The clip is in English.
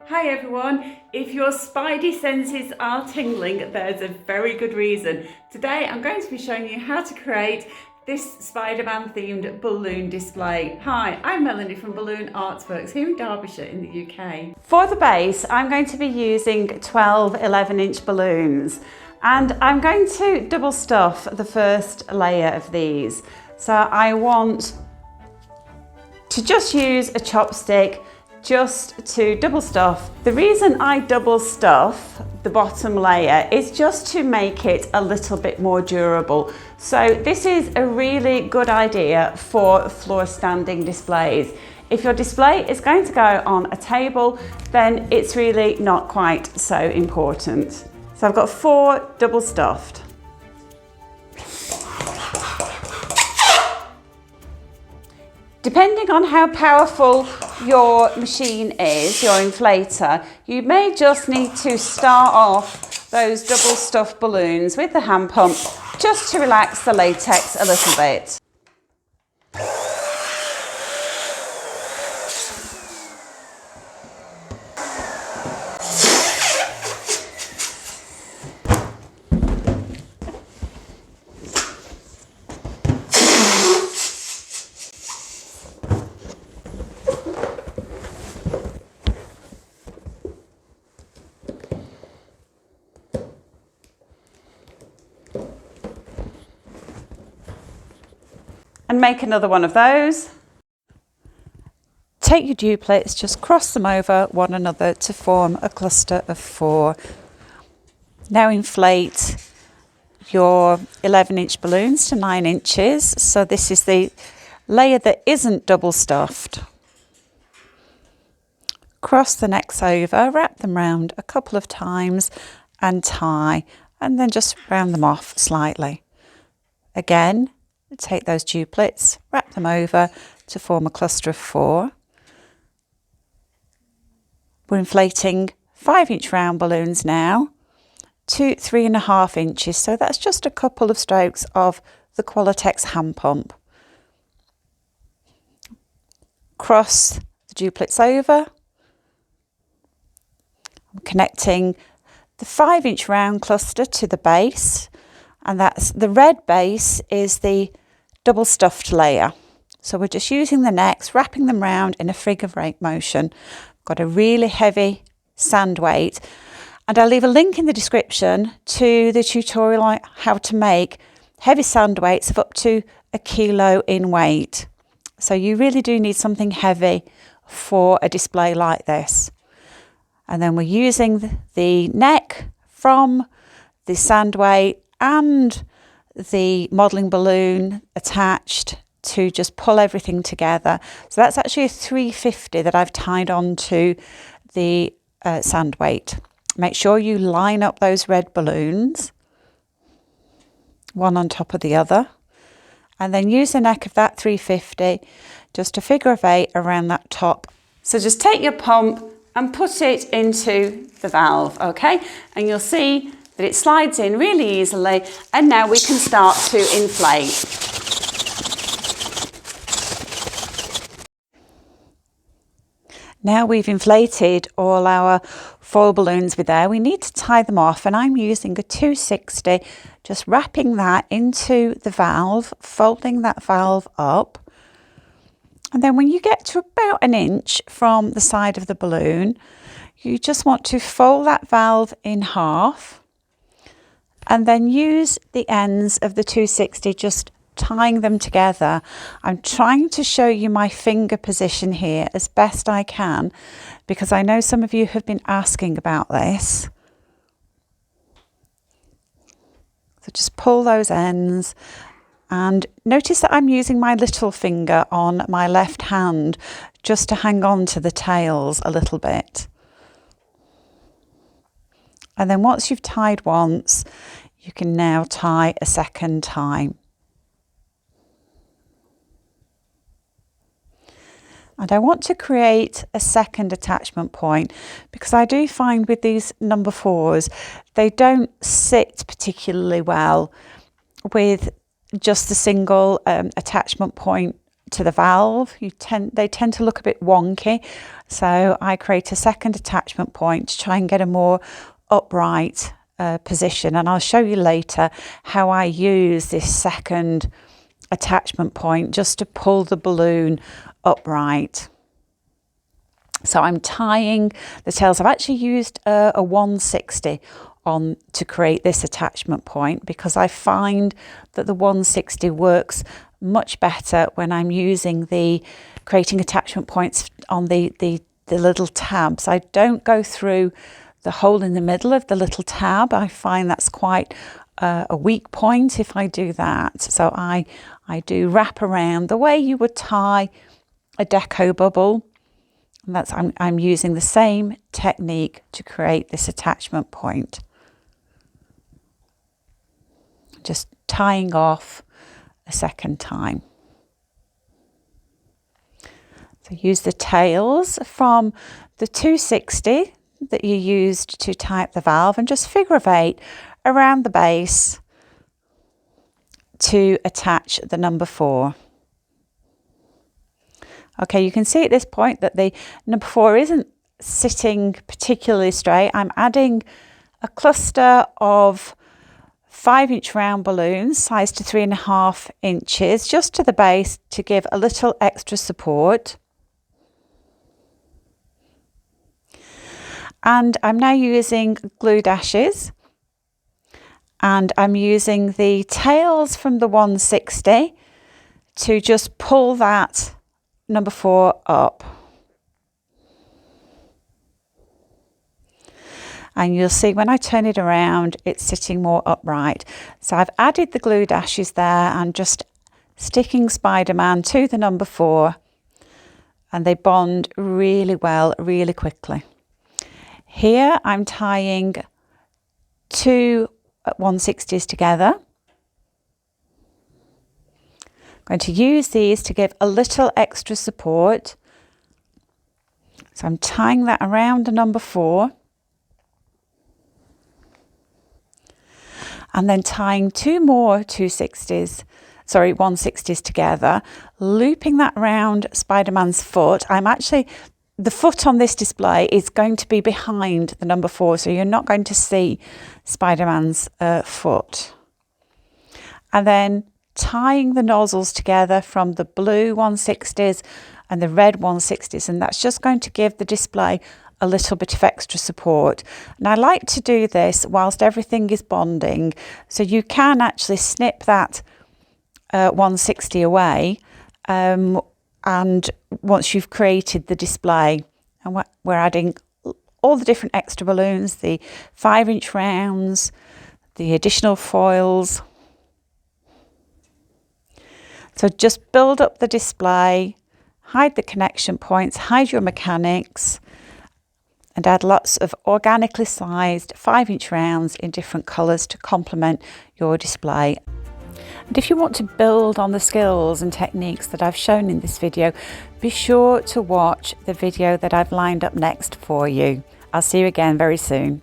Hi everyone, if your spidey senses are tingling, there's a very good reason. Today I'm going to be showing you how to create this Spider-Man themed balloon display. Hi, I'm Melanie from Balloon Artworks here in Derbyshire in the UK. For the base, I'm going to be using 12 11-inch balloons and I'm going to double stuff the first layer of these. So I want to just use a chopstick just to double stuff. The reason I double stuff the bottom layer is just to make it a little bit more durable. So this is a really good idea for floor standing displays. If your display is going to go on a table, then it's really not quite so important. So I've got 4 double stuffed. Depending on how powerful your machine is, your inflator, you may just need to start off those double stuffed balloons with the hand pump just to relax the latex a little bit. And make another one of those. Take your duplets, just cross them over one another to form a cluster of 4. Now inflate your 11-inch balloons to 9 inches. So this is the layer that isn't double stuffed. Cross the necks over, wrap them round a couple of times and tie, and then just round them off slightly. Again, take those duplets, wrap them over to form a cluster of 4. We're inflating 5-inch round balloons now to 3.5 inches. So that's just a couple of strokes of the Qualatex hand pump. Cross the duplets over. I'm connecting the 5-inch round cluster to the base. And that's the red base is the double stuffed layer. So we're just using the necks, wrapping them round in a figure-8 motion. Got a really heavy sand weight. And I'll leave a link in the description to the tutorial on how to make heavy sand weights of up to 1 kilo in weight. So you really do need something heavy for a display like this. And then we're using the neck from the sand weight and the modelling balloon attached to just pull everything together. So that's actually a 350 that I've tied onto the sand weight. Make sure you line up those red balloons, one on top of the other, and then use the neck of that 350 just a figure-8 around that top. So just take your pump and put it into the valve, okay? And you'll see that it slides in really easily, and now we can start to inflate. Now we've inflated all our foil balloons with air, we need to tie them off, and I'm using a 260, just wrapping that into the valve, folding that valve up. And then when you get to about 1 inch from the side of the balloon, you just want to fold that valve in half, and then use the ends of the 260, just tying them together. I'm trying to show you my finger position here as best I can, because I know some of you have been asking about this. So just pull those ends, and notice that I'm using my little finger on my left hand just to hang on to the tails a little bit. And then once you've tied once, you can now tie a second time. And I want to create a second attachment point, because I do find with these number 4s, they don't sit particularly well with just the single attachment point to the valve. They tend to look a bit wonky, so I create a second attachment point to try and get a more upright position, and I'll show you later how I use this second attachment point just to pull the balloon upright. So I'm tying the tails. I've actually used a 160 on to create this attachment point because I find that the 160 works much better when I'm using the creating attachment points on the little tabs. I don't go through the hole in the middle of the little tab. I find that's quite a weak point if I do that. So I do wrap around the way you would tie a deco bubble. And that's I'm using the same technique to create this attachment point. Just tying off a second time. So use the tails from the 260 that you used to tie up the valve and just figure of 8 around the base to attach the number 4. Okay, you can see at this point that the number 4 isn't sitting particularly straight. I'm adding a cluster of 5-inch round balloons, sized to 3.5 inches, just to the base to give a little extra support. And I'm now using glue dashes, and I'm using the tails from the 160 to just pull that number 4 up. And you'll see when I turn it around, it's sitting more upright. So I've added the glue dashes there and just sticking Spiderman to the number 4, and they bond really well, really quickly. Here I'm tying 2 160s together. I'm going to use these to give a little extra support. So I'm tying that around the number 4. And then tying 2 more 160s together, looping that around Spiderman's foot. The foot on this display is going to be behind the number 4, so you're not going to see Spiderman's foot. And then tying the nozzles together from the blue 160s and the red 160s, and that's just going to give the display a little bit of extra support. And I like to do this whilst everything is bonding, so you can actually snip that 160 away and once you've created the display. And we're adding all the different extra balloons, the 5-inch rounds, the additional foils. So just build up the display, hide the connection points, hide your mechanics, and add lots of organically sized 5-inch rounds in different colours to complement your display. And if you want to build on the skills and techniques that I've shown in this video, be sure to watch the video that I've lined up next for you. I'll see you again very soon.